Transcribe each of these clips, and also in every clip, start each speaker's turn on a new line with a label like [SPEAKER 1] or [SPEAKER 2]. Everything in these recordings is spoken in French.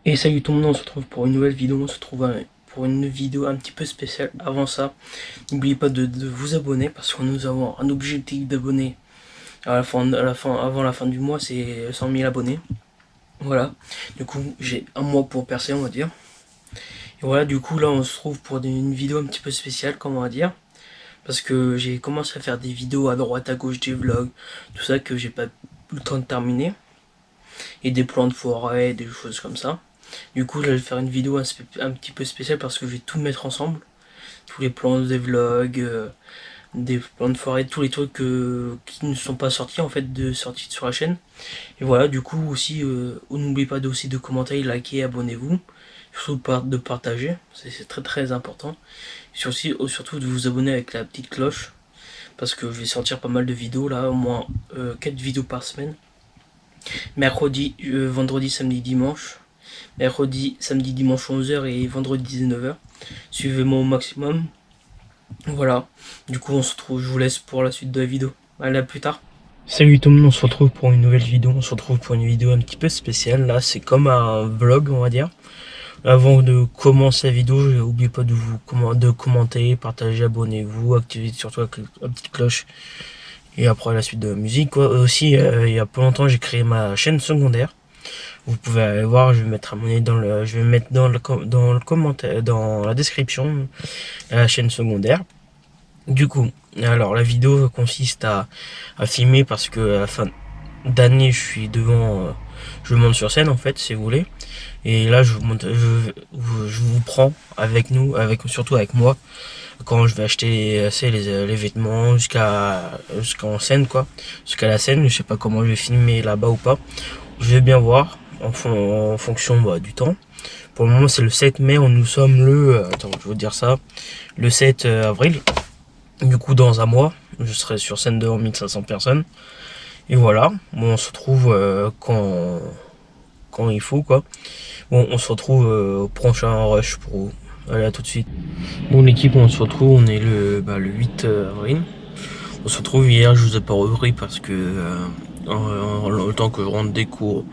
[SPEAKER 1] Et salut tout le monde, on se retrouve pour une nouvelle vidéo, pour une vidéo un petit peu spéciale. Avant ça, n'oubliez pas de vous abonner parce que nous avons un objectif d'abonnés avant la fin du mois, c'est 100 000 abonnés. Voilà, du coup j'ai un mois pour percer, on va dire. Et voilà, du coup là on se trouve pour une vidéo un petit peu spéciale, comme on va dire. Parce que j'ai commencé à faire des vidéos à droite à gauche, des vlogs, tout ça que j'ai pas eu le temps de terminer. Et des plans de forêt, des choses comme ça. Du coup, je vais faire une vidéo un petit peu spéciale parce que je vais tout mettre ensemble. Tous les plans des vlogs, des plans de forêt, tous les trucs qui ne sont pas sortis en fait, sortis sur la chaîne. Et voilà, du coup aussi, n'oubliez pas aussi de commenter, liker, abonnez-vous. Surtout de partager, c'est très très important. Surtout de vous abonner avec la petite cloche. Parce que je vais sortir pas mal de vidéos là, au moins 4 vidéos par semaine. Mercredi, vendredi, samedi, dimanche. Mercredi, samedi, dimanche 11h et vendredi 19h. Suivez-moi au maximum. Voilà. Du coup, je vous laisse pour la suite de la vidéo. Allez, à plus tard. Salut tout le monde, on se retrouve pour une nouvelle vidéo. On se retrouve pour une vidéo un petit peu spéciale. Là, c'est comme un vlog, on va dire. Avant de commencer la vidéo, n'oubliez pas de commenter, partager, abonnez-vous, activez surtout la petite cloche. Et après la suite de la musique, quoi. Aussi, il y a pas longtemps, j'ai créé ma chaîne secondaire. Vous pouvez aller voir, je vais mettre je vais mettre dans le commentaire, dans la description, la chaîne secondaire. Du coup, alors la vidéo consiste à filmer parce que à la fin d'année, je monte sur scène en fait, si vous voulez. Et là, je vous prends avec nous, surtout avec moi, quand je vais acheter les vêtements jusqu'en scène quoi, jusqu'à la scène. Je sais pas comment je vais filmer là-bas ou pas. Je vais bien voir en fonction du temps. Pour le moment, c'est le 7 mai. Nous sommes attends, je vais vous dire ça. Le 7 avril. Du coup, dans un mois, je serai sur scène devant 1500 personnes. Et voilà. Bon, on se retrouve quand il faut, quoi. Bon, on se retrouve au prochain rush pour vous. Allez, à tout de suite. Bon, l'équipe, on se retrouve. On est le 8 avril. On se retrouve hier. Je vous ai pas repris parce que le temps que je rentre des cours,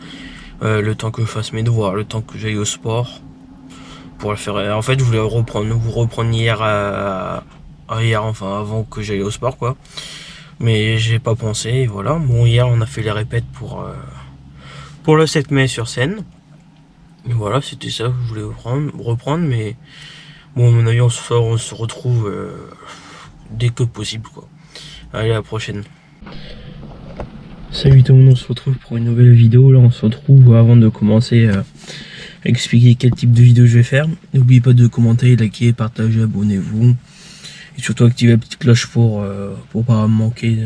[SPEAKER 1] le temps que je fasse mes devoirs, le temps que j'aille au sport pour le faire. En fait, je voulais vous reprendre hier, enfin avant que j'aille au sport, quoi. Mais j'ai pas pensé. Et voilà. Bon, hier, on a fait les répètes pour le 7 mai sur scène. Et voilà, c'était ça que je voulais reprendre. Mais bon, à mon avis, on se retrouve dès que possible, quoi. Allez, à la prochaine. Salut tout le monde, on se retrouve pour une nouvelle vidéo. Là, on se retrouve avant de commencer à expliquer quel type de vidéo je vais faire. N'oubliez pas de commenter, liker, partager, abonnez-vous. Et surtout activer la petite cloche pour pas manquer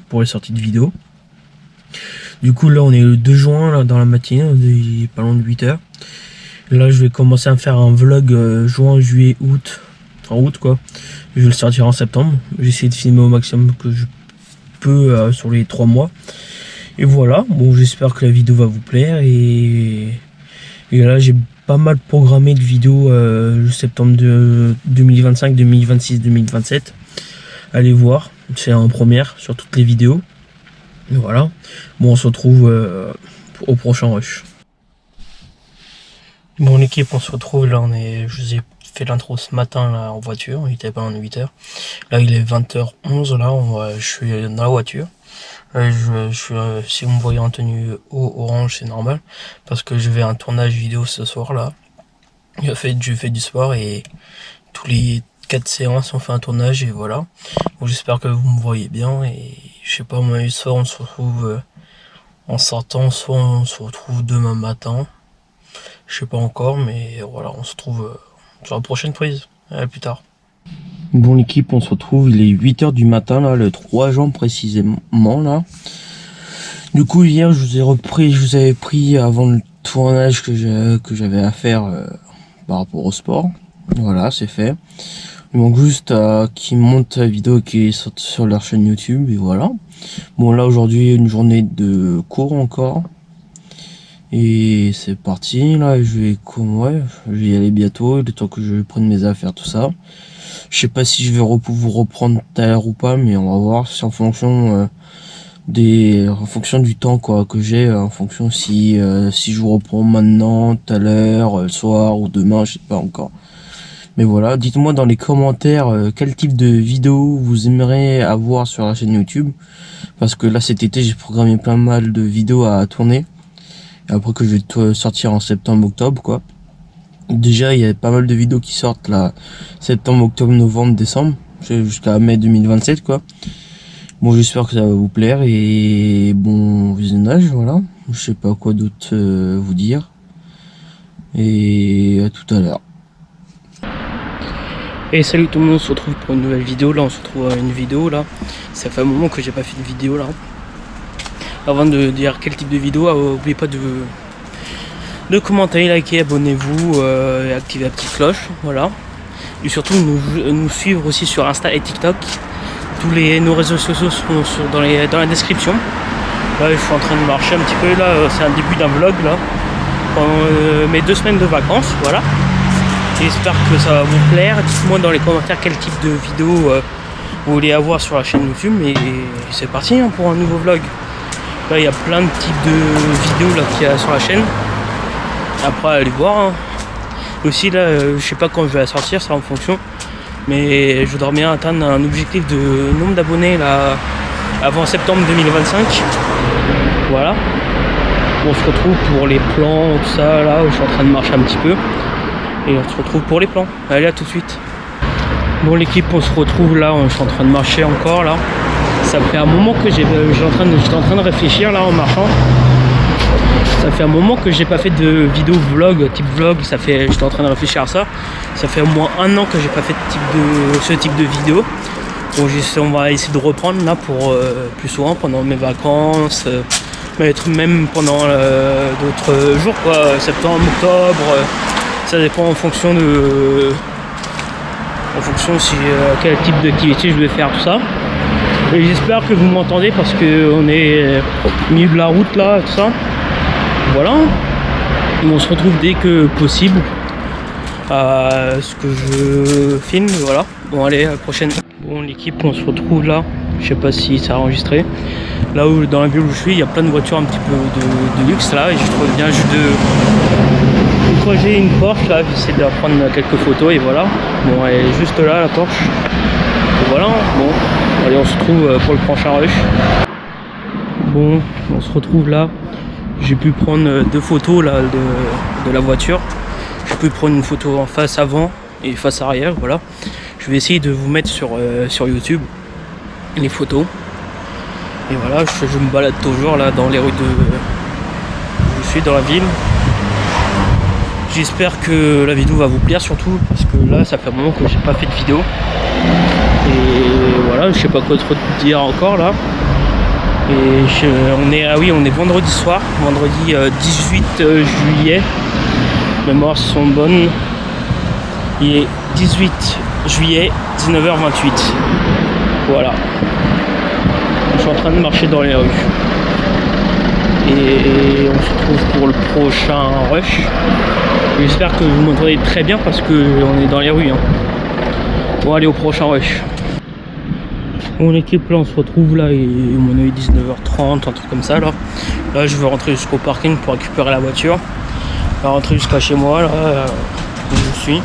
[SPEAKER 1] pour les sorties de vidéos. Du coup, là, on est le 2 juin, là, dans la matinée, il est pas loin de 8h. Là, je vais commencer à faire un vlog juin, juillet, août. Enfin, août, quoi. Je vais le sortir en septembre. J'essaie de filmer au maximum que je peux sur les 3 mois. Et voilà, bon, j'espère que la vidéo va vous plaire. Et là, j'ai pas mal programmé de vidéos septembre de 2025, 2026, 2027. Allez voir, c'est en première sur toutes les vidéos. Et voilà, bon, on se retrouve au prochain rush. Bon, l'équipe, on se retrouve là. Je vous ai fait l'intro ce matin là en voiture, il était pas en 8h. Là, il est 20h11 là, je suis dans la voiture. Si vous me voyez en tenue orange, c'est normal parce que je vais à un tournage vidéo ce soir là. Je fais du sport et tous les 4 séances on fait un tournage et voilà. Bon, j'espère que vous me voyez bien et je sais pas, moi, ce soir on se retrouve en sortant, soit on se retrouve demain matin. Je sais pas encore, mais voilà, on se retrouve sur la prochaine prise. À plus tard. Bon, l'équipe, on se retrouve, il est 8h du matin, là, le 3 juin précisément, là. Du coup, hier, je vous avais pris avant le tournage que j'avais à faire par rapport au sport. Voilà, c'est fait. Il manque juste qu'ils montent la vidéo qui est sortie sur leur chaîne YouTube, et voilà. Bon, là, aujourd'hui, une journée de cours encore. Et c'est parti, là, je vais y aller bientôt, le temps que je prenne mes affaires, tout ça. Je sais pas si je vais vous reprendre tout à l'heure ou pas, mais on va voir, c'est en fonction en fonction du temps quoi que j'ai, en fonction si je vous reprends maintenant, tout à l'heure, le soir ou demain, je sais pas encore. Mais voilà, dites-moi dans les commentaires quel type de vidéo vous aimeriez avoir sur la chaîne YouTube. Parce que là cet été j'ai programmé plein mal de vidéos à tourner. Et après que je vais sortir en septembre, octobre quoi. Déjà il y a pas mal de vidéos qui sortent là, septembre, octobre, novembre, décembre, jusqu'à mai 2027 quoi. Bon j'espère que ça va vous plaire et bon visionnage, voilà. Je sais pas quoi d'autre vous dire. Et à tout à l'heure. Et salut tout le monde, on se retrouve pour une nouvelle vidéo. Là on se retrouve à une vidéo là. Ça fait un moment que j'ai pas fait de vidéo là. Avant de dire quel type de vidéo, n'oubliez pas de commenter, liker, abonnez-vous et activez la petite cloche. Voilà. Et surtout nous suivre aussi sur Insta et TikTok. Nos réseaux sociaux sont dans la description. Là je suis en train de marcher un petit peu. Là c'est un début d'un vlog là. Pendant mes 2 semaines de vacances. Voilà. J'espère que ça va vous plaire. Dites-moi dans les commentaires quel type de vidéo vous voulez avoir sur la chaîne YouTube. Et c'est parti hein, pour un nouveau vlog. Là il y a plein de types de vidéos là qu'il y a sur la chaîne. Après allez voir. Hein. Aussi là je sais pas quand je vais la sortir, ça en fonction. Mais je voudrais bien atteindre un objectif de nombre d'abonnés là avant septembre 2025. Voilà. On se retrouve pour les plans, tout ça là où je suis en train de marcher un petit peu. Et on se retrouve pour les plans. Allez, à tout de suite. Bon l'équipe, on se retrouve là, je suis en train de marcher encore là. Ça fait un moment que j'étais en train de réfléchir là en marchant. Ça fait un moment que j'ai pas fait de vidéo vlog, type vlog, j'étais en train de réfléchir à ça. Ça fait au moins 1 an que j'ai pas fait ce type de vidéo. Bon, on va essayer de reprendre là pour plus souvent pendant mes vacances, même pendant d'autres jours quoi, septembre, octobre. Ça dépend en fonction si quel type d'activité je vais faire, tout ça. Et j'espère que vous m'entendez parce que on est au milieu de la route là, tout ça. Voilà. On se retrouve dès que possible à ce que je filme. Voilà. Bon allez, à la prochaine. Bon l'équipe, on se retrouve là. Je sais pas si ça a enregistré. Là où dans la ville où je suis, il y a plein de voitures un petit peu de luxe là. Et je trouve bien juste Quand j'ai une Porsche là, j'essaie de prendre quelques photos et voilà. Bon, elle est juste là la Porsche. Et voilà. Bon, allez, on se retrouve pour le prochain rush. Bon, on se retrouve là. J'ai pu prendre 2 photos là de la voiture. J'ai pu prendre une photo en face avant et face arrière. Voilà. Je vais essayer de vous mettre sur YouTube les photos. Et voilà, je me balade toujours là dans les rues je suis dans la ville. J'espère que la vidéo va vous plaire surtout parce que là ça fait un moment que j'ai pas fait de vidéo. Et voilà, je sais pas quoi trop dire encore là. Et on est vendredi soir, vendredi 18 juillet. Mes mémoires sont bonnes. Il est 18 juillet, 19h28. Voilà. Je suis en train de marcher dans les rues. Et on se retrouve pour le prochain rush. J'espère que vous m'entendez très bien parce qu'on est dans les rues. Hein. Bon, allez au prochain rush. Bon l'équipe, là on se retrouve là, et on est 19h30, un truc comme ça là. Là je vais rentrer jusqu'au parking pour récupérer la voiture. Je vais rentrer jusqu'à chez moi là, où je suis.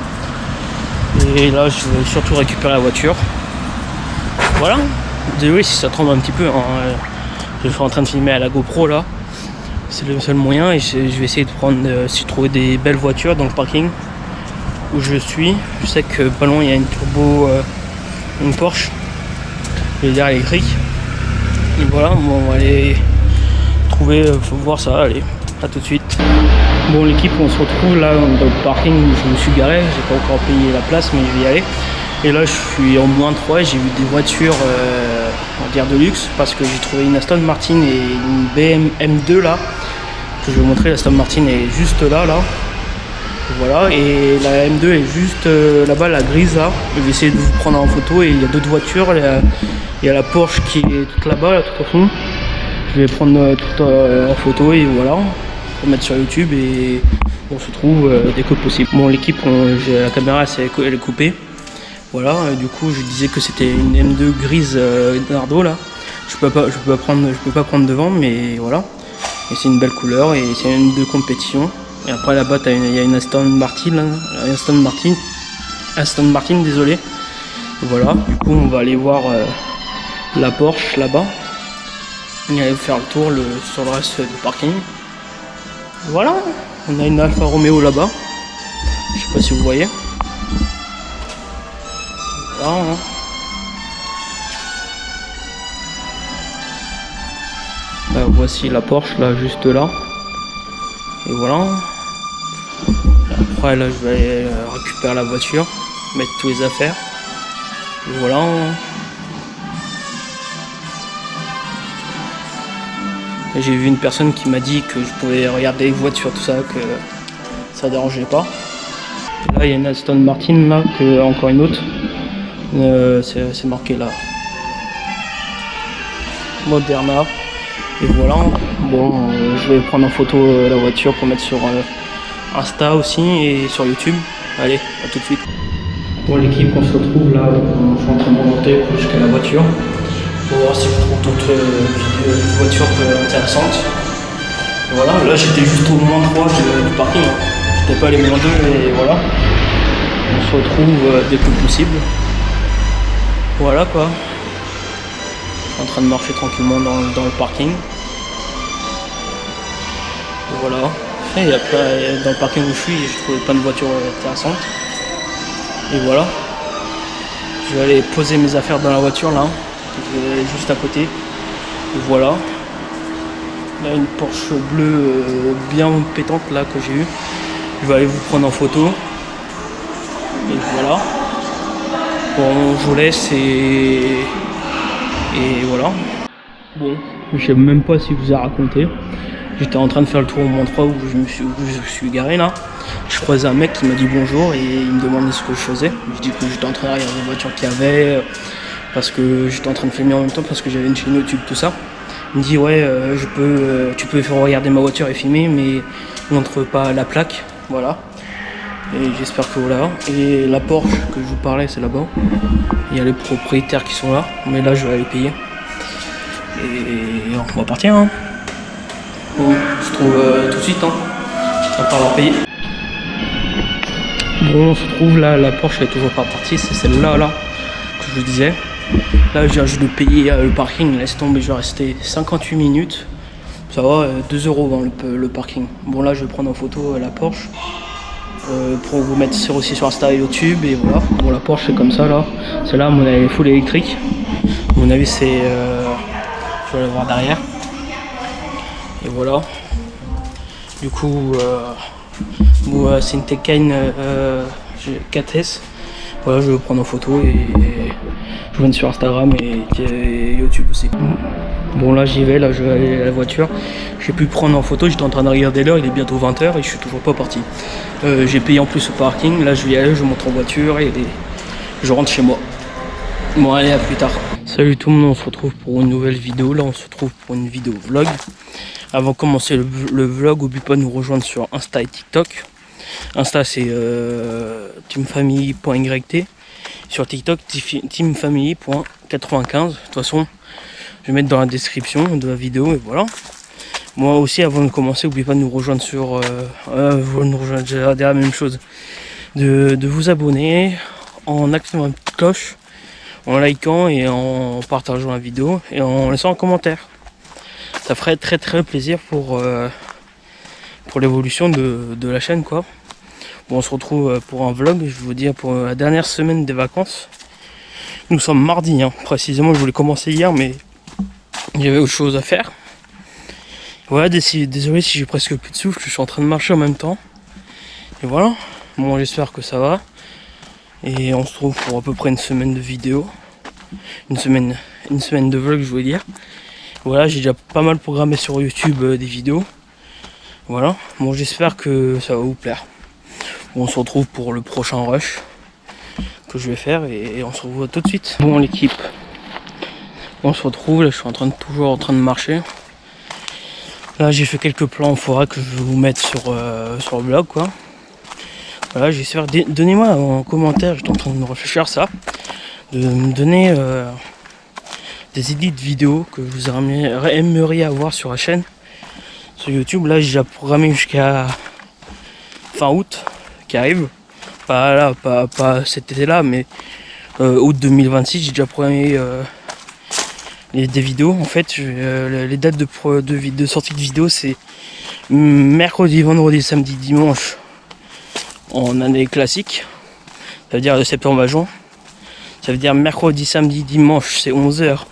[SPEAKER 1] Et là je vais surtout récupérer la voiture. Voilà. Désolé si ça tremble un petit peu. Hein. Je suis en train de filmer à la GoPro là. C'est le seul moyen et je vais essayer de trouver des belles voitures dans le parking où je suis. Je sais que pas loin il y a une turbo, une Porsche, derrière électrique. Et voilà, bon, on va aller trouver, faut voir ça, allez, à tout de suite. Bon l'équipe, on se retrouve là dans le parking où je me suis garé, j'ai pas encore payé la place mais je vais y aller. Et là je suis en -3, j'ai vu des voitures on va dire de luxe parce que j'ai trouvé une Aston Martin et une BMW M2 là. Que je vais vous montrer, la Aston Martin est juste là. Voilà, et la M2 est juste là-bas, la grise là. Je vais essayer de vous prendre en photo et il y a d'autres voitures. Il y a la Porsche qui est toute là-bas, là, tout au fond. Je vais prendre tout en photo et voilà, pour mettre sur YouTube et on se trouve dès que possible. Bon l'équipe, la caméra elle est coupée. Voilà, du coup je disais que c'était une M2 grise Nardo là. Je peux pas prendre devant, mais voilà. Et c'est une belle couleur et c'est une de compétition. Et après là-bas, il y a une Aston Martin, désolé. Et voilà, du coup on va aller voir la Porsche là-bas. Et aller faire le tour sur le reste du parking. Voilà, on a une Alfa Romeo là-bas. Je sais pas si vous voyez. Voilà, hein. Voici la Porsche là, juste là. Et voilà. Après là, je vais aller récupérer la voiture, mettre tous les affaires. Et voilà. J'ai vu une personne qui m'a dit que je pouvais regarder les voitures, tout ça, que ça dérangeait pas. Là, il y a une Aston Martin, là, encore une autre. C'est marqué là. Moderna. Et voilà. Bon, je vais prendre en photo la voiture pour mettre sur Insta aussi et sur YouTube. Allez, à tout de suite. Bon, l'équipe, on se retrouve là. Je suis en train de monter jusqu'à la voiture. Pour voir si je trouve d'autres voitures intéressantes. Et voilà, là j'étais juste au moins 3 du parking. J'étais pas allé moins 2 et voilà. On se retrouve dès que possible. Voilà quoi. Je suis en train de marcher tranquillement dans le parking. Et voilà. Et après, dans le parking où je suis, j'ai trouvé plein de voitures intéressantes. Et voilà. Je vais aller poser mes affaires dans la voiture là. Juste à côté. Et voilà. Là une Porsche bleue bien pétante là que j'ai eu. Je vais aller vous prendre en photo. Et voilà. Bon, je vous laisse et voilà. Bon, je sais même pas si je vous ai raconté. J'étais en train de faire le tour au Mont 3 où je suis garé là. Je croisais un mec qui m'a dit bonjour et il me demandait ce que je faisais. Je dis que j'étais en train de regarder les voitures qu'il y avait. Parce que j'étais en train de filmer en même temps parce que j'avais une chaîne YouTube, tout ça. Il me dit ouais, tu peux faire regarder ma voiture et filmer, mais montre pas la plaque, voilà. Et j'espère que voilà. Et la Porsche que je vous parlais, c'est là-bas. Il y a les propriétaires qui sont là, mais là je vais aller payer. Et on va partir. Hein. Bon, on se trouve tout de suite. Hein. Après avoir payé. Bon, on se trouve là, la Porsche elle est toujours pas partie, c'est celle-là là que je vous disais. Là, je viens juste de payer le parking, laisse tomber, je vais rester 58 minutes. Ça va, 2 € dans le parking. Bon, là, je vais prendre en photo la Porsche pour vous mettre aussi sur Insta et YouTube. Et voilà. Bon, la Porsche, c'est comme ça, là. Celle-là, à mon avis, est full électrique. À mon avis, c'est. Je vais la voir derrière. Et voilà. Du coup, c'est une Taycan 4S. Voilà, je vais prendre en photo et je vais sur Instagram et YouTube aussi. Bon là j'y vais, là je vais aller à la voiture. J'ai pu prendre en photo, j'étais en train de regarder l'heure, il est bientôt 20 h et je suis toujours pas parti. J'ai payé en plus au parking, là je vais y aller, je monte en voiture et je rentre chez moi. Bon allez, à plus tard. Salut tout le monde, on se retrouve pour une nouvelle vidéo. Là on se retrouve pour une vidéo vlog. Avant de commencer le vlog, n'oublie pas de nous rejoindre sur Insta et TikTok. Insta c'est teamfamily.yt. Sur TikTok, teamfamily.95. De toute façon, je vais mettre dans la description de la vidéo et voilà. Moi aussi, avant de commencer, n'oubliez pas de nous rejoindre sur... vous nous rejoindre, j'ai la même chose. De vous abonner en activant la petite cloche, en likant et en partageant la vidéo et en laissant un commentaire. Ça ferait très très plaisir pour l'évolution de la chaîne quoi. Bon, on se retrouve pour un vlog, je vais vous dire pour la dernière semaine des vacances. Nous sommes mardi, hein. Précisément je voulais commencer hier mais j'avais autre chose à faire. Voilà, désolé si j'ai presque plus de souffle, je suis en train de marcher en même temps. Et voilà, bon j'espère que ça va. Et on se retrouve pour à peu près une semaine de vidéos. Une semaine de vlog je voulais dire. Voilà, j'ai déjà pas mal programmé sur YouTube des vidéos. Voilà, bon j'espère que ça va vous plaire. Bon, on se retrouve pour le prochain rush que je vais faire et on se revoit tout de suite. Bon l'équipe, on se retrouve, là je suis toujours en train de marcher. Là j'ai fait quelques plans en forêt que je vais vous mettre sur le blog quoi. Voilà, j'espère, donnez-moi en commentaire, j'étais en train de me réfléchir à ça, de me donner des idées de vidéos que vous aimeriez avoir sur la chaîne, sur YouTube. Là, j'ai déjà programmé jusqu'à fin août qui arrive. Pas là, pas cet été-là, mais août 2026, j'ai déjà programmé des vidéos. En fait, les dates de sortie de vidéos, c'est mercredi, vendredi, samedi, dimanche en année classique. Ça veut dire de septembre à juin. Ça veut dire mercredi, samedi, dimanche, c'est 11h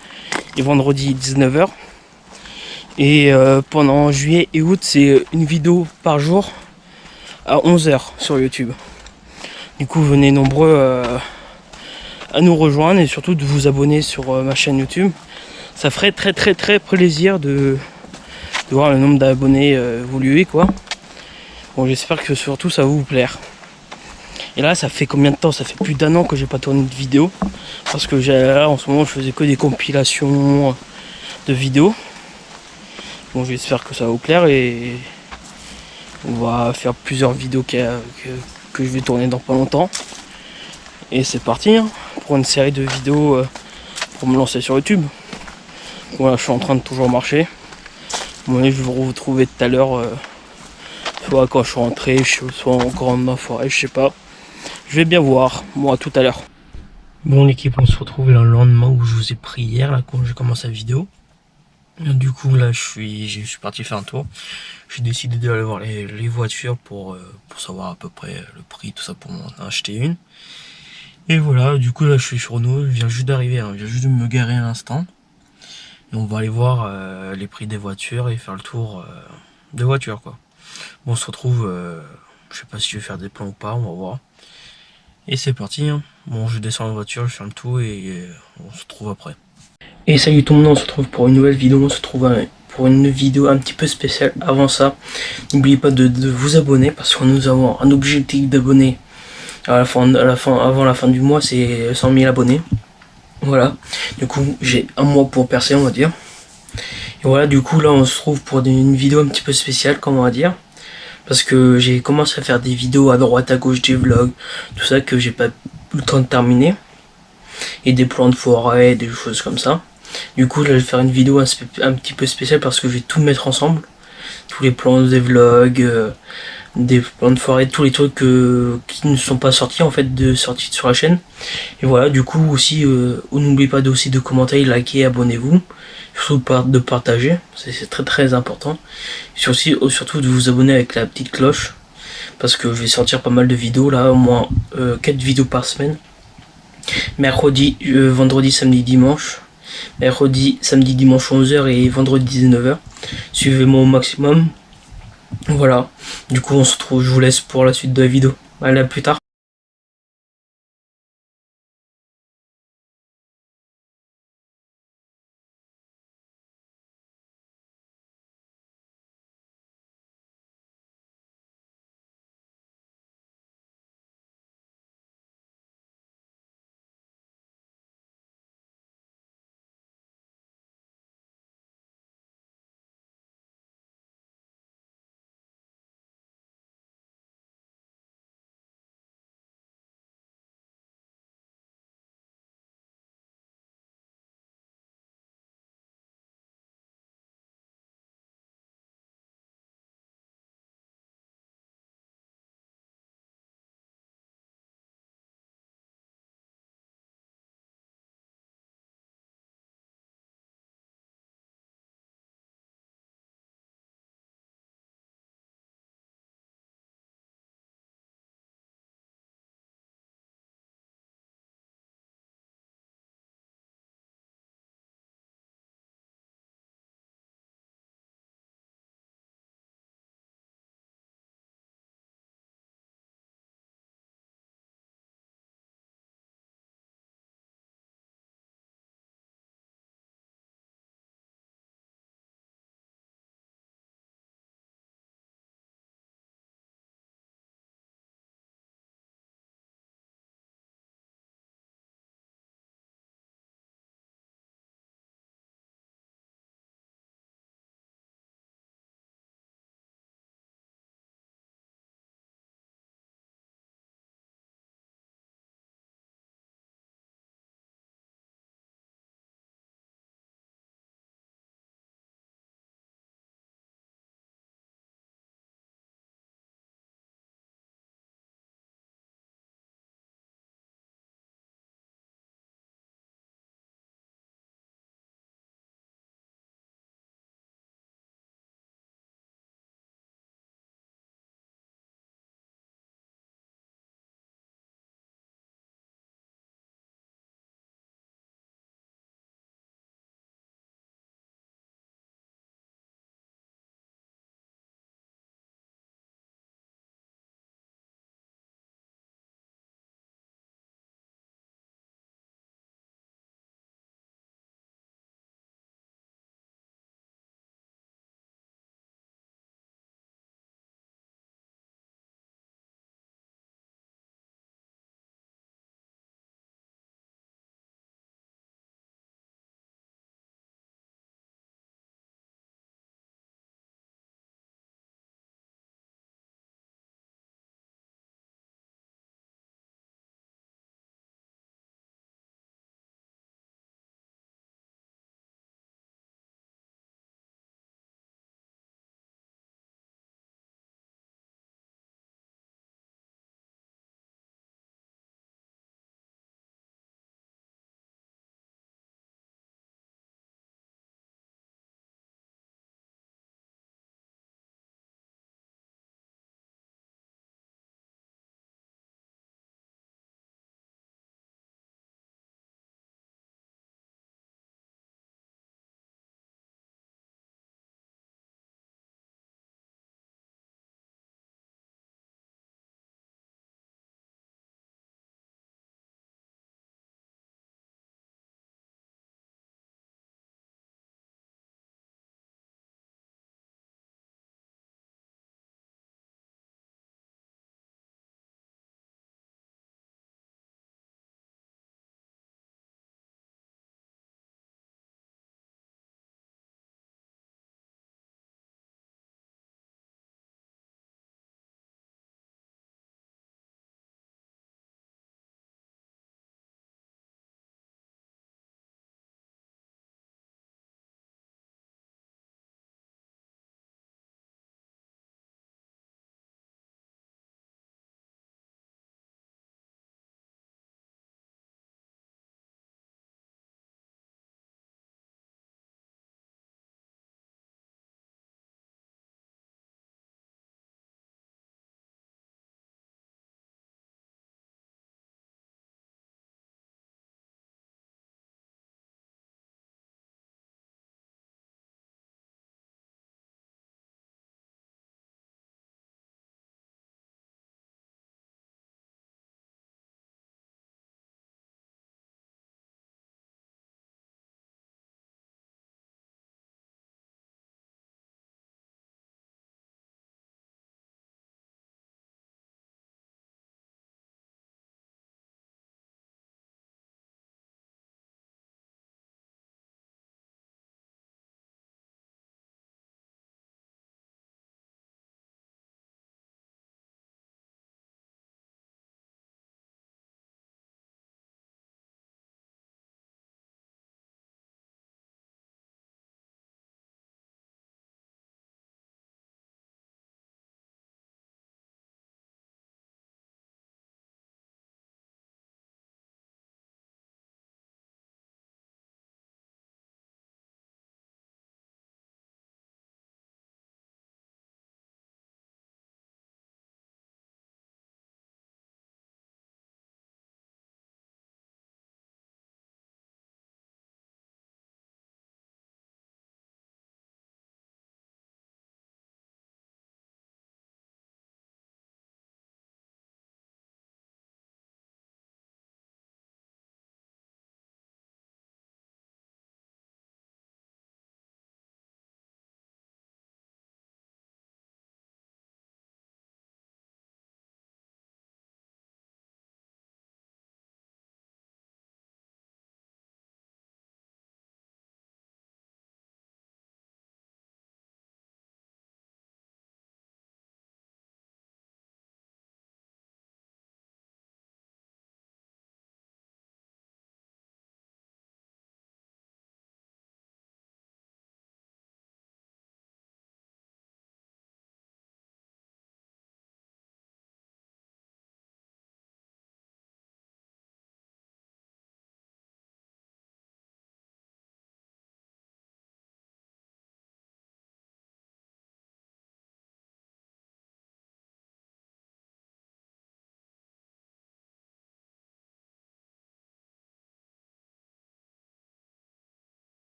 [SPEAKER 1] et vendredi 19h. Et pendant juillet et août, c'est une vidéo par jour à 11h sur YouTube. Du coup, venez nombreux à nous rejoindre et surtout de vous abonner sur ma chaîne YouTube. Ça ferait très plaisir de voir le nombre d'abonnés évoluer, quoi. Bon, j'espère que surtout ça va vous plaire. Et là, ça fait combien de temps? Ça fait plus d'1 an que j'ai pas tourné de vidéo. Parce que là, en ce moment, je faisais que des compilations de vidéos. Bon, j'espère que ça va vous plaire et on va faire plusieurs vidéos que je vais tourner dans pas longtemps. Et c'est parti hein, pour une série de vidéos pour me lancer sur YouTube. Voilà, je suis en train de toujours marcher. Bon, je vais vous retrouver tout à l'heure, soit quand je suis rentré, soit encore en ma forêt, je sais pas. Je vais bien voir, moi tout à l'heure. Bon l'équipe, on se retrouve le lendemain où je vous ai pris hier, là quand j'ai commencé la vidéo. Du coup là je suis parti faire un tour. J'ai décidé d'aller voir les voitures pour savoir à peu près le prix, tout ça pour m'en acheter une. Et voilà, du coup là je suis sur Renault, je viens juste d'arriver, hein, je viens juste de me garer à l'instant. Et on va aller voir les prix des voitures et faire le tour des voitures quoi. Bon, on se retrouve, je sais pas si je vais faire des plans ou pas, on va voir. Et c'est parti, hein. Bon, je descends la voiture, je fais le tour et on se retrouve après. Et salut tout le monde, on se retrouve pour une nouvelle vidéo, on se retrouve pour une vidéo un petit peu spéciale. Avant ça, n'oubliez pas de vous abonner parce que nous avons un objectif d'abonnés avant la fin du mois, c'est 100 000 abonnés. Voilà, du coup j'ai un mois pour percer on va dire. Et voilà, du coup là on se trouve pour une vidéo un petit peu spéciale, comme on va dire. Parce que j'ai commencé à faire des vidéos à droite à gauche, des vlogs, tout ça que j'ai pas eu le temps de terminer. Et des plans de forêt, des choses comme ça. Du coup, là, je vais faire une vidéo un petit peu spéciale parce que je vais tout mettre ensemble. Tous les plans des vlogs, des plans de forêt, tous les trucs qui ne sont pas sortis en fait, sortis sur la chaîne. Et voilà, du coup aussi, n'oubliez pas aussi de commenter, liker, abonnez-vous. Surtout de partager, c'est très important. Surtout de vous abonner avec la petite cloche. Parce que je vais sortir pas mal de vidéos là, au moins 4 vidéos par semaine. Mercredi, vendredi, samedi, dimanche. Mercredi, samedi, dimanche 11h et vendredi 19h. Suivez-moi au maximum. Voilà. Du coup, on se retrouve, je vous laisse pour la suite de la vidéo. Allez, à plus tard.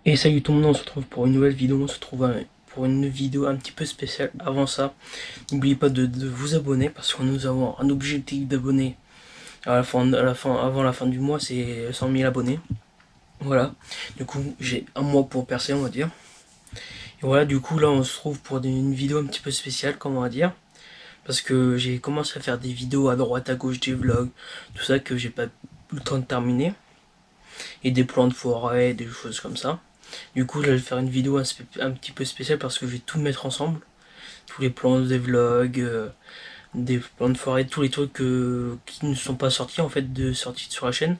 [SPEAKER 1] Et salut tout le monde, on se retrouve pour une nouvelle vidéo, pour une vidéo un petit peu spéciale. Avant ça, n'oubliez pas de vous abonner parce que nous avons un objectif d'abonnés avant la fin du mois, c'est 100 000 abonnés. Voilà, du coup j'ai un mois pour percer, on va dire. Et voilà, du coup là on se trouve pour une vidéo un petit peu spéciale, comme on va dire. Parce que j'ai commencé à faire des vidéos à droite à gauche, des vlogs, tout ça que j'ai pas eu le temps de terminer. Et des plans de forêt, des choses comme ça. Du coup, là, je vais faire une vidéo un petit peu spéciale parce que je vais tout mettre ensemble. Tous les plans des vlogs, des plans de forêt, tous les trucs qui ne sont pas sortis en fait, sortis sur la chaîne.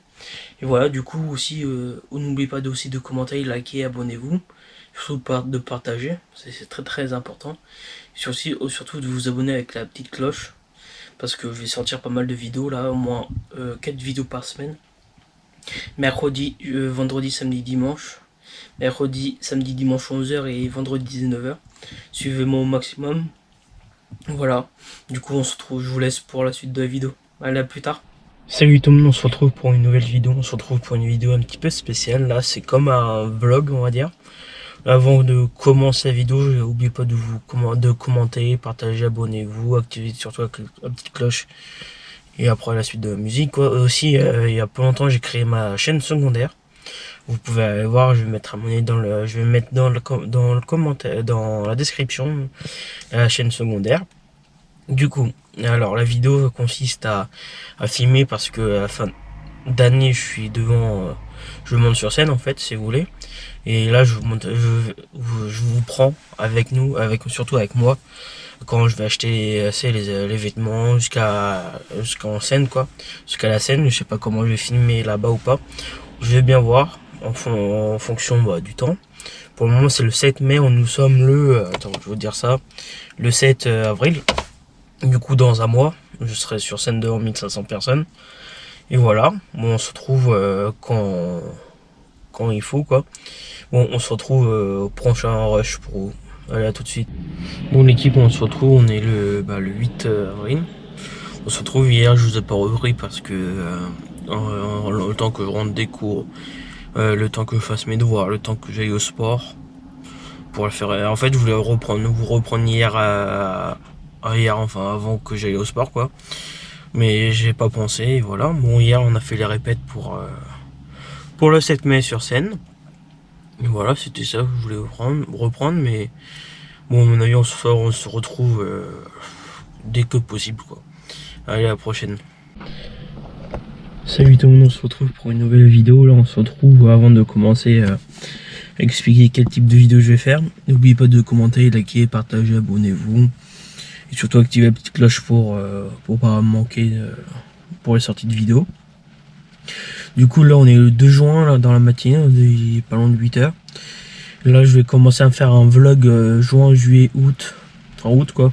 [SPEAKER 1] Et voilà, du coup aussi, n'oubliez pas aussi de commenter, liker, abonnez-vous. Surtout de partager, c'est très très important. Surtout de vous abonner avec la petite cloche. Parce que je vais sortir pas mal de vidéos là, au moins 4 vidéos par semaine. Mercredi, vendredi, samedi, dimanche. Mercredi, samedi, dimanche 11h et vendredi 19h. Suivez-moi au maximum. Voilà. Du coup, on se retrouve, je vous laisse pour la suite de la vidéo. Allez, à plus tard. Salut tout le monde, on se retrouve pour une nouvelle vidéo. On se retrouve pour une vidéo un petit peu spéciale. Là, c'est comme un vlog, on va dire. Avant de commencer la vidéo, n'oubliez pas de commenter, partager, abonnez-vous, activez surtout la petite cloche. Et après la suite de la musique, quoi. Aussi, il y a pas longtemps, j'ai créé ma chaîne secondaire. Vous pouvez aller voir, je vais mettre je vais mettre dans le commentaire, dans la description, la chaîne secondaire. Du coup, alors la vidéo consiste à filmer parce que à la fin d'année, je suis devant, je monte sur scène en fait, si vous voulez. Et là, je vous prends avec nous, surtout avec moi, quand je vais acheter les vêtements jusqu'en scène quoi, jusqu'à la scène. Je sais pas comment je vais filmer là-bas ou pas. Je vais bien voir en fonction du temps. Pour le moment, c'est le 7 mai. Nous sommes attends, je vais vous dire ça. Le 7 avril. Du coup, dans un mois, je serai sur scène devant 1500 personnes. Et voilà. Bon, on se retrouve quand il faut, quoi. Bon, on se retrouve au prochain rush pour vous. Allez, à tout de suite. Bon, l'équipe, on se retrouve. On est le 8 avril. On se retrouve hier. Je vous ai pas repris parce que le temps que je rentre des cours, le temps que je fasse mes devoirs, le temps que j'aille au sport pour le faire. En fait, je voulais vous reprendre hier, enfin avant que j'aille au sport, quoi. Mais j'ai pas pensé, et voilà. Bon, hier on a fait les répètes pour le 7 mai sur scène. Et voilà, c'était ça que je voulais reprendre, mais bon, à mon avis, on se retrouve dès que possible, quoi. Allez, à la prochaine. Salut tout le monde, on se retrouve pour une nouvelle vidéo. Là, on se retrouve avant de commencer à expliquer quel type de vidéo je vais faire. N'oubliez pas de commenter, liker, partager, abonnez-vous. Et surtout activer la petite cloche pour pas manquer pour les sorties de vidéos. Du coup, là, on est le 2 juin, là, dans la matinée, il est pas loin de 8h. Là, je vais commencer à faire un vlog juin, juillet, août. Enfin, août, quoi.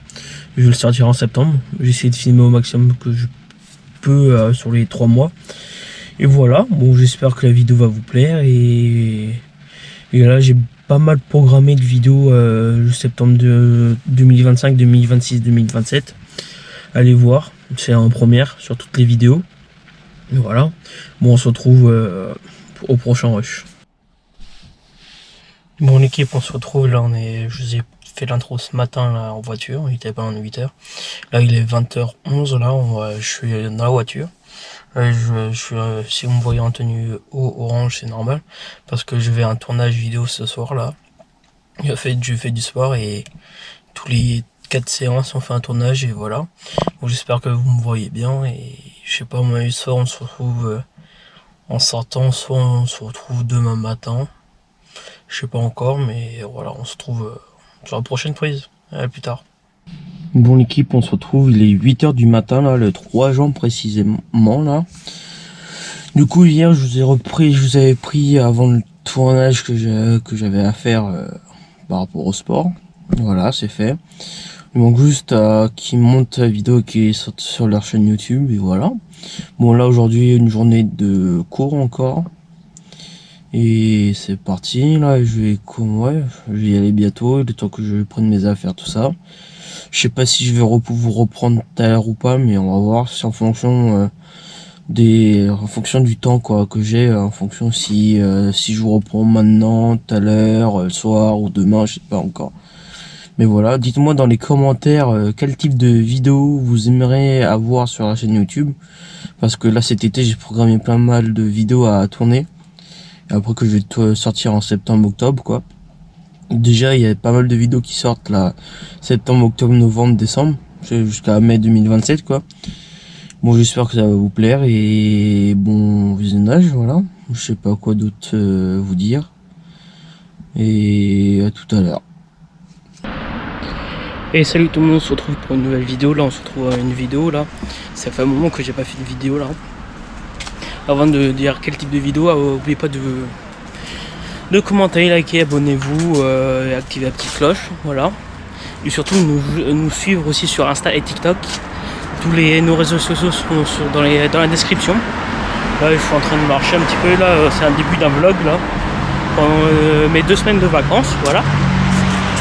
[SPEAKER 1] Je vais le sortir en septembre. J'essaie de filmer au maximum que je peux sur les 3 mois. Et voilà. Bon, j'espère que la vidéo va vous plaire. Et là, j'ai pas mal programmé de vidéos le septembre de 2025, 2026, 2027. Allez voir. C'est en première sur toutes les vidéos. Et voilà. Bon, on se retrouve au prochain rush. Bon, l'équipe, on se retrouve là. Je vous ai fait l'intro ce matin là en voiture. Il était pas en 8h. Là, il est 20h11. Là, je suis dans la voiture. Si vous me voyez en tenue orange, c'est normal. Parce que je vais à un tournage vidéo ce soir là. Je fais du sport et tous les 4 séances on fait un tournage et voilà. Bon, j'espère que vous me voyez bien et je sais pas, moi, soit on se retrouve en sortant, soit on se retrouve demain matin. Je sais pas encore, mais voilà, on se retrouve sur la prochaine prise. À plus tard. Bon, l'équipe, on se retrouve, il est 8h du matin, là, le 3 juin précisément, là. Du coup, hier, je vous avais pris avant le tournage que j'avais à faire par rapport au sport. Voilà, c'est fait. Il manque juste qu'ils montent la vidéo qui est sortie sur leur chaîne YouTube, et voilà. Bon, là, aujourd'hui, une journée de cours encore. Et c'est parti, là, je vais y aller bientôt, le temps que je prenne mes affaires, tout ça. Je sais pas si je vais vous reprendre tout à l'heure ou pas, mais on va voir, c'est en fonction en fonction du temps quoi que j'ai, en fonction si je vous reprends maintenant, tout à l'heure, le soir ou demain, je sais pas encore. Mais voilà, dites-moi dans les commentaires quel type de vidéo vous aimeriez avoir sur la chaîne YouTube, parce que là cet été j'ai programmé plein mal de vidéos à tourner, et après que je vais sortir en septembre-octobre quoi. Déjà il y a pas mal de vidéos qui sortent là, septembre, octobre, novembre, décembre, jusqu'à mai 2027 quoi. Bon, j'espère que ça va vous plaire et bon visionnage, voilà. Je sais pas quoi d'autre vous dire. Et à tout à l'heure. Et salut tout le monde, on se retrouve pour une nouvelle vidéo. Là, on se retrouve à une vidéo là. Ça fait un moment que j'ai pas fait de vidéo là. Avant de dire quel type de vidéo, n'oubliez pas de commenter, liker, abonnez-vous et activez la petite cloche. Voilà. Et surtout nous suivre aussi sur Insta et TikTok. Nos réseaux sociaux seront dans la description. Là je suis en train de marcher un petit peu, là c'est un début d'un vlog là, pendant mes 2 semaines de vacances, voilà.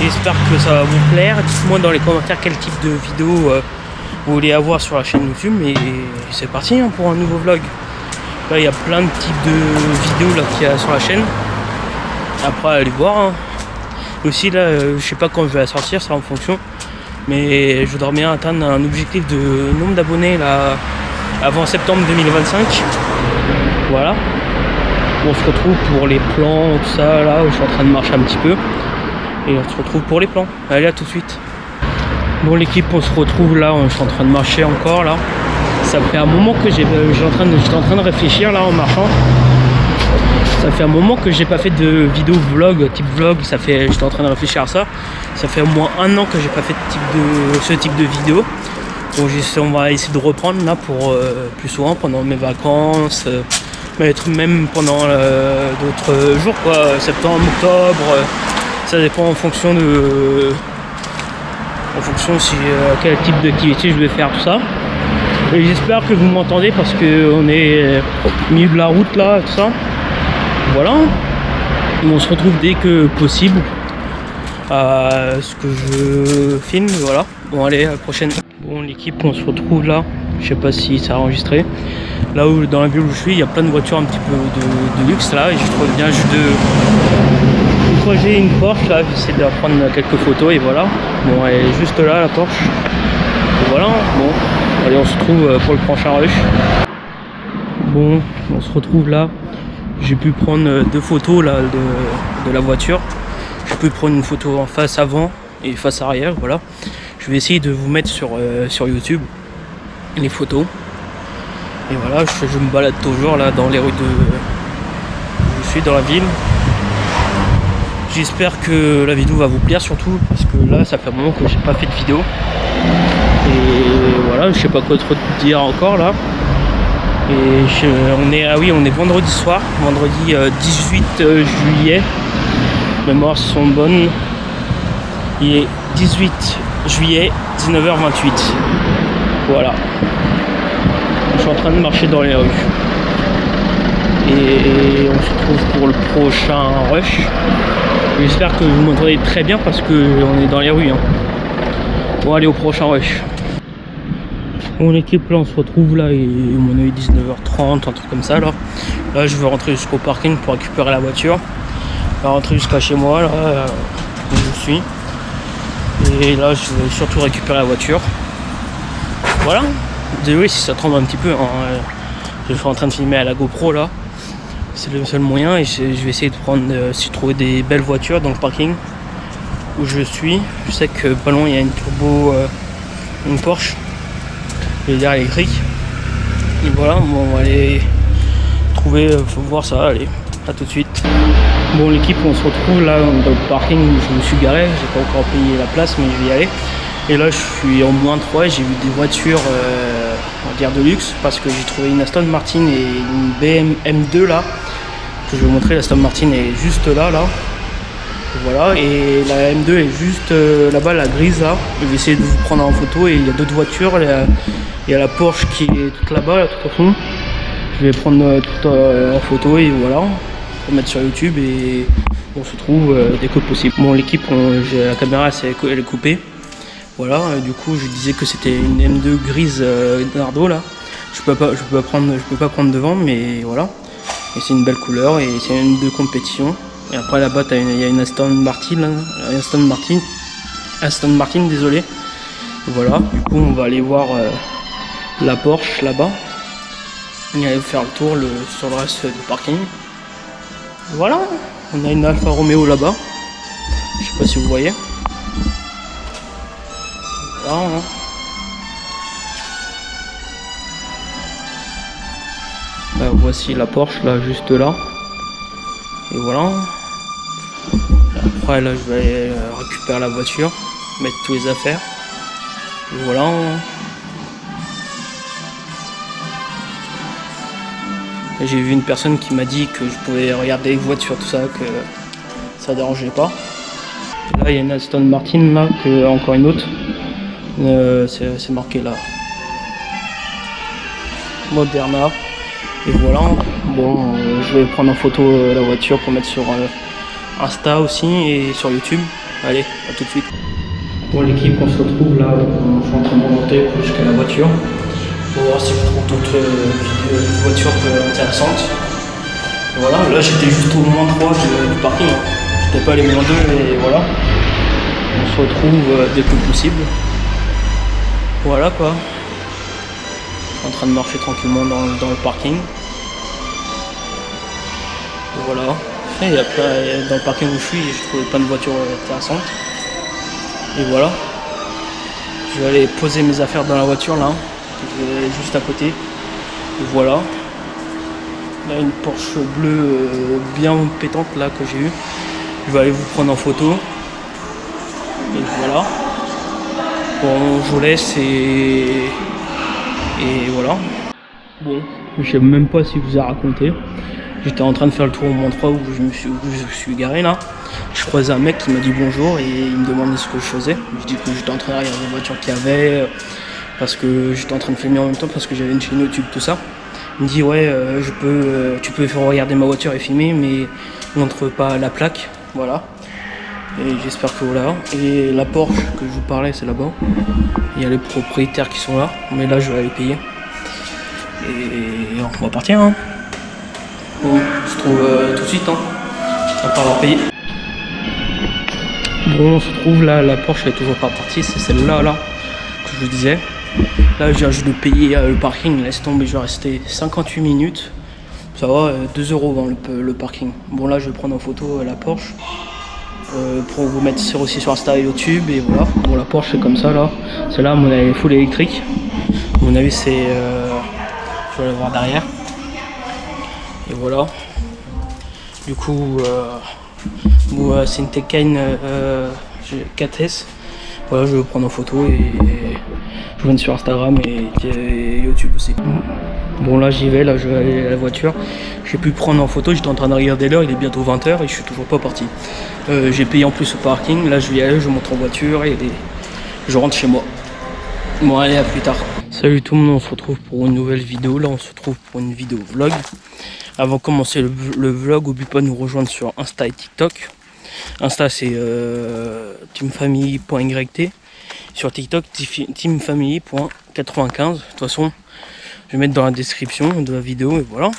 [SPEAKER 1] J'espère que ça va vous plaire. Dites-moi dans les commentaires quel type de vidéo vous voulez avoir sur la chaîne YouTube. Et c'est parti hein, pour un nouveau vlog. Là il y a plein de types de vidéos là qu'il y a sur la chaîne. Après allez voir hein. Aussi là je sais pas quand je vais la sortir, ça en fonction. Mais je voudrais bien atteindre un objectif de nombre d'abonnés là avant septembre 2025. Voilà. On se retrouve pour les plans, tout ça là, où je suis en train de marcher un petit peu. Et on se retrouve pour les plans. Allez, à tout de suite. Bon l'équipe, on se retrouve là, je suis en train de marcher encore là. Ça fait un moment que j'étais en train de réfléchir là en marchant. Ça fait un moment que j'ai pas fait de vidéo vlog, type vlog, j'étais en train de réfléchir à ça. Ça fait au moins 1 an que j'ai pas fait ce type de vidéo. Donc on va essayer de reprendre là pour plus souvent pendant mes vacances, même pendant d'autres jours quoi, septembre, octobre, ça dépend en fonction si quel type d'activité je vais faire tout ça. Et j'espère que vous m'entendez parce que on est au milieu de la route là, tout ça. Voilà, on se retrouve dès que possible à ce que je filme, voilà. Bon allez, à la prochaine. Bon l'équipe, on se retrouve là, je sais pas si ça a enregistré. Là où dans la ville où je suis, il y a plein de voitures un petit peu de luxe là, et je viens juste de croiser une Porsche là, j'essaie de prendre quelques photos et voilà. Bon elle est juste là la Porsche. Et voilà, bon, allez on se retrouve pour le prochain rush. Bon, on se retrouve là. J'ai pu prendre 2 photos là de la voiture. J'ai pu prendre une photo en face avant et face arrière, voilà. Je vais essayer de vous mettre sur YouTube les photos. Et voilà, je me balade toujours là dans les rues où je suis dans la ville. J'espère que la vidéo va vous plaire surtout parce que là ça fait un moment que j'ai pas fait de vidéo. Et voilà, je sais pas quoi trop dire encore là. Et on est vendredi soir, vendredi 18 juillet. Les mémoires sont bonnes. Il est 18 juillet, 19h28. Voilà. Je suis en train de marcher dans les rues. Et on se retrouve pour le prochain rush. J'espère que vous m'entendez très bien parce qu'on est dans les rues. Hein. Bon, allez au prochain rush. Bon l'équipe, là on se retrouve là, et on est 19h30, un truc comme ça là. Là je vais rentrer jusqu'au parking pour récupérer la voiture. Je vais rentrer jusqu'à chez moi là, où je suis. Et là je vais surtout récupérer la voiture. Voilà. Désolé si ça tremble un petit peu. Hein. Je suis en train de filmer à la GoPro là. C'est le seul moyen et je vais essayer de trouver des belles voitures dans le parking où je suis. Je sais que pas loin il y a une Porsche. Électrique. Et voilà, bon, on va aller trouver, faut voir ça, allez, à tout de suite. Bon l'équipe, on se retrouve là dans le parking où je me suis garé, j'ai pas encore payé la place mais je vais y aller. Et là je suis en -3 et j'ai vu des voitures on va dire de luxe parce que j'ai trouvé une Aston Martin et une BMW M2 là, que je vais vous montrer. La Aston Martin est juste là. Voilà, et la M2 est juste là-bas, la grise là. Je vais essayer de vous prendre en photo et il y a d'autres voitures. Il y a la Porsche qui est toute là-bas, là, tout au fond. Je vais prendre tout en photo et voilà, pour mettre sur YouTube et on se trouve dès que possible. Bon l'équipe, la caméra elle est coupée. Voilà, du coup je disais que c'était une M2 grise Nardo là, Je peux pas prendre devant, mais voilà. Et c'est une belle couleur et c'est une de compétition. Et après là-bas, il y a une Aston Martin, Aston Martin, désolé. Voilà. Du coup, on va aller voir la Porsche là-bas. Et aller faire le tour sur le reste du parking. Voilà. On a une Alfa Romeo là-bas. Je sais pas si vous voyez. Voilà. Hein. Voici la Porsche là, juste là. Et voilà. Après là, je vais aller récupérer la voiture, mettre tous les affaires. Et voilà. J'ai vu une personne qui m'a dit que je pouvais regarder les voitures, tout ça, que ça dérangeait pas. Là, il y a une Aston Martin là, encore une autre. C'est marqué là. Moderna. Et voilà. Bon, je vais prendre en photo la voiture pour mettre sur Insta aussi et sur YouTube. Allez, à tout de suite. Bon l'équipe, on se retrouve là, je suis en train de remonter jusqu'à la voiture pour voir si je trouve d'autres voitures intéressantes. Et voilà, là j'étais juste au moins 3 du parking, hein. J'étais pas allé moins 2 et voilà. On se retrouve dès que possible. Voilà quoi. Je suis en train de marcher tranquillement dans le parking. Et voilà. Et après, dans le parking où je suis, j'ai trouvé plein de voitures intéressantes. Et voilà. Je vais aller poser mes affaires dans la voiture là, juste à côté. Et voilà. Là une Porsche bleue bien pétante là que j'ai eue. Je vais aller vous prendre en photo. Et voilà. Bon, je vous laisse et voilà. Bon, je sais même pas si je vous ai raconté. J'étais en train de faire le tour au Mont 3 où je suis garé là. Je croisais un mec qui m'a dit bonjour et il me demandait ce que je faisais. Je dis que j'étais en train de regarder les voitures qu'il y avait, parce que j'étais en train de filmer en même temps parce que j'avais une chaîne YouTube, tout ça. Il me dit ouais, tu peux faire regarder ma voiture et filmer, mais montre pas la plaque, voilà. Et j'espère que voilà. Et la Porsche que je vous parlais, c'est là-bas. Il y a les propriétaires qui sont là, mais là je vais aller payer. Et on va partir. Hein. Bon, on se trouve tout de suite, hein, après avoir payé. Bon, on se trouve là, la Porsche elle est toujours pas partie, c'est celle-là là, que je vous disais. Là, j'ai juste de payer le parking, laisse tomber, je vais rester 58 minutes. Ça va, 2 € dans le parking. Bon, là, je vais prendre en photo la Porsche pour vous mettre aussi sur Insta et YouTube. Et voilà. Bon, la Porsche, c'est comme ça là. Celle-là, à mon avis, full électrique. À mon avis, c'est. Je vais la voir derrière. Et voilà. Du coup, c'est une Taycan 4S. Voilà, je vais vous prendre en photo et je viens sur Instagram et YouTube aussi. Bon, là j'y vais, là je vais aller à la voiture. J'ai pu prendre en photo, j'étais en train de regarder l'heure, il est bientôt 20 h et je suis toujours pas parti. J'ai payé en plus au parking, là je vais y aller, je monte en voiture et je rentre chez moi. Bon, allez, à plus tard. Salut tout le monde, on se retrouve pour une nouvelle vidéo. Là on se retrouve pour une vidéo vlog. Avant de commencer le vlog, n'oublie pas de nous rejoindre sur Insta et TikTok. Insta c'est teamfamily.yt. Sur TikTok teamfamily.95. De toute façon, je vais mettre dans la description de la vidéo et voilà.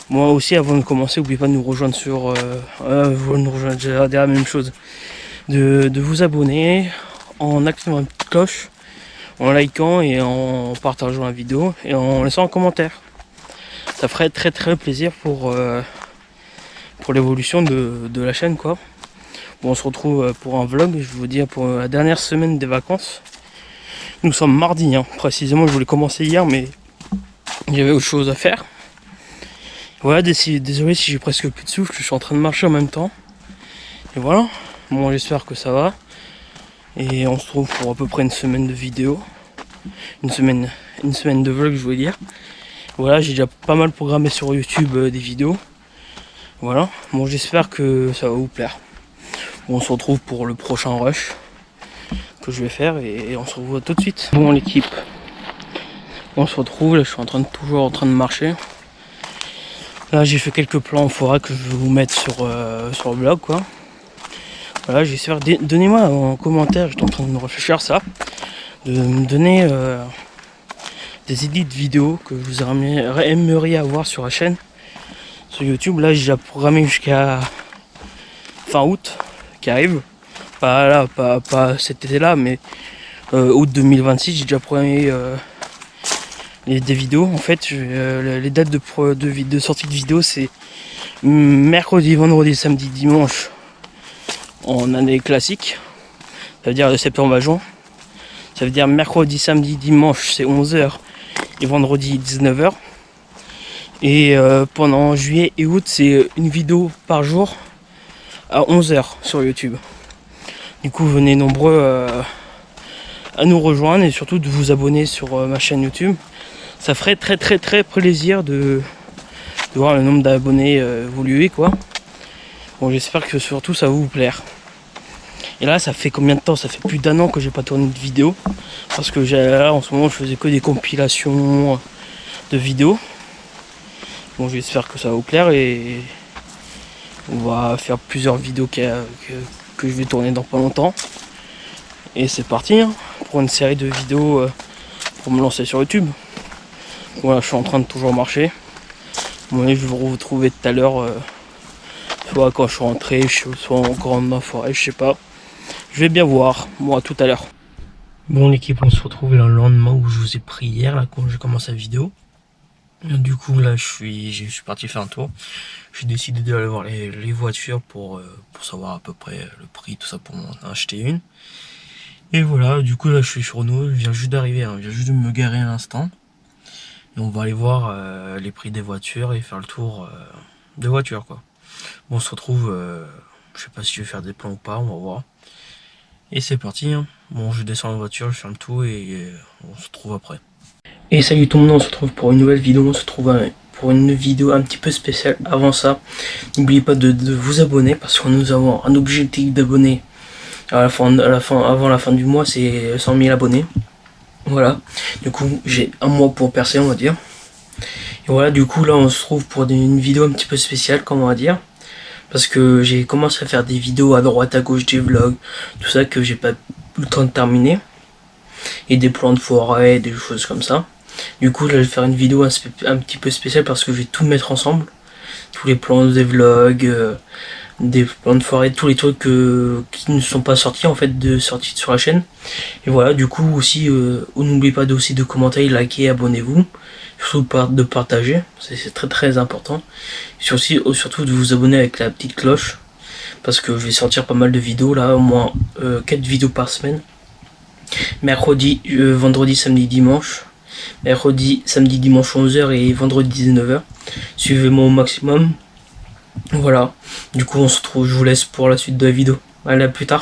[SPEAKER 1] Moi aussi, avant de commencer, n'oubliez pas de nous rejoindre sur j'ai la même chose. De vous abonner en activant la petite cloche, en likant et en partageant la vidéo et en laissant un commentaire. Ça ferait très très plaisir pour l'évolution de la chaîne quoi. Bon, on se retrouve pour un vlog, je vais vous dire pour la dernière semaine des vacances. Nous sommes mardi, hein. Précisément je voulais commencer hier mais j'avais autre chose à faire. Voilà, désolé si j'ai presque plus de souffle, je suis en train de marcher en même temps. Et voilà, bon j'espère que ça va. Et on se retrouve pour à peu près une semaine de vidéos. Une semaine de vlog je voulais dire. Voilà, j'ai déjà pas mal programmé sur YouTube des vidéos. Voilà, bon j'espère que ça va vous plaire. Bon, on se retrouve pour le prochain rush que je vais faire et on se retrouve tout de suite. Bon l'équipe, on se retrouve, là je suis toujours en train de marcher. Là j'ai fait quelques plans en forêt que je vais vous mettre sur le blog quoi. Voilà, j'espère, donnez-moi en commentaire, j'étais en train de me réfléchir à ça, de me donner des edits vidéo que vous aimeriez avoir sur la chaîne, sur YouTube. Là, j'ai déjà programmé jusqu'à fin août qui arrive. Pas là, pas cet été-là, mais août 2026, j'ai déjà programmé des vidéos. En fait, les dates de sortie de vidéo, c'est mercredi, vendredi, samedi, dimanche en année classique. Ça veut dire de septembre à juin. Ça veut dire mercredi, samedi, dimanche, c'est 11h et vendredi 19h. Et pendant juillet et août, c'est une vidéo par jour à 11h sur YouTube. Du coup, venez nombreux à nous rejoindre et surtout de vous abonner sur ma chaîne YouTube. Ça ferait très plaisir de voir le nombre d'abonnés évoluer, quoi. Bon, j'espère que surtout ça va vous plaire. Et là, ça fait combien de temps? Ça fait plus d'1 an que j'ai pas tourné de vidéo. Parce que là, en ce moment, je faisais que des compilations de vidéos. Bon, j'espère que ça va vous plaire et on va faire plusieurs vidéos que je vais tourner dans pas longtemps. Et c'est parti hein, pour une série de vidéos pour me lancer sur YouTube. Voilà, je suis en train de toujours marcher. Bon, je vais vous retrouver tout à l'heure, soit quand je suis rentré, soit encore en ma forêt, je sais pas. Je vais bien voir, moi tout à l'heure. Bon l'équipe, on se retrouve le lendemain où je vous ai pris hier, là quand j'ai commencé la vidéo. Du coup là je suis parti faire un tour. J'ai décidé d'aller voir les voitures pour savoir à peu près le prix, tout ça, pour m'en acheter une. Et voilà, du coup là je suis sur Renault, je viens juste d'arriver, hein, je viens juste de me garer à l'instant. Et on va aller voir les prix des voitures et faire le tour des voitures, quoi. Bon, on se retrouve, je sais pas si je vais faire des plans ou pas, on va voir. Et c'est parti, hein. Bon, je descends la voiture, je fais le tour et on se retrouve après. Et salut tout le monde, on se retrouve pour une nouvelle vidéo, on se retrouve pour une vidéo un petit peu spéciale. Avant ça, n'oubliez pas de vous abonner parce que nous avons un objectif d'abonnés avant la fin du mois, c'est 100 000 abonnés. Voilà, du coup j'ai un mois pour percer, on va dire. Et voilà, du coup là on se trouve pour une vidéo un petit peu spéciale, comme on va dire. Parce que j'ai commencé à faire des vidéos à droite à gauche, des vlogs, tout ça que j'ai pas eu le temps de terminer. Et des plans de forêt, des choses comme ça. Du coup là je vais faire une vidéo un petit peu spéciale parce que je vais tout mettre ensemble. Tous les plans des vlogs, des plans de forêt, tous les trucs qui ne sont pas sortis en fait, sortis sur la chaîne. Et voilà, du coup aussi n'oubliez pas aussi de commenter, liker, abonnez-vous, surtout de partager, c'est très important. Et surtout de vous abonner avec la petite cloche parce que je vais sortir pas mal de vidéos là, au moins 4 vidéos par semaine. Mercredi, vendredi, samedi, dimanche. Mercredi, samedi, dimanche 11h et vendredi 19h. Suivez-moi au maximum. Voilà, du coup on se retrouve, je vous laisse pour la suite de la vidéo. Allez, à plus tard.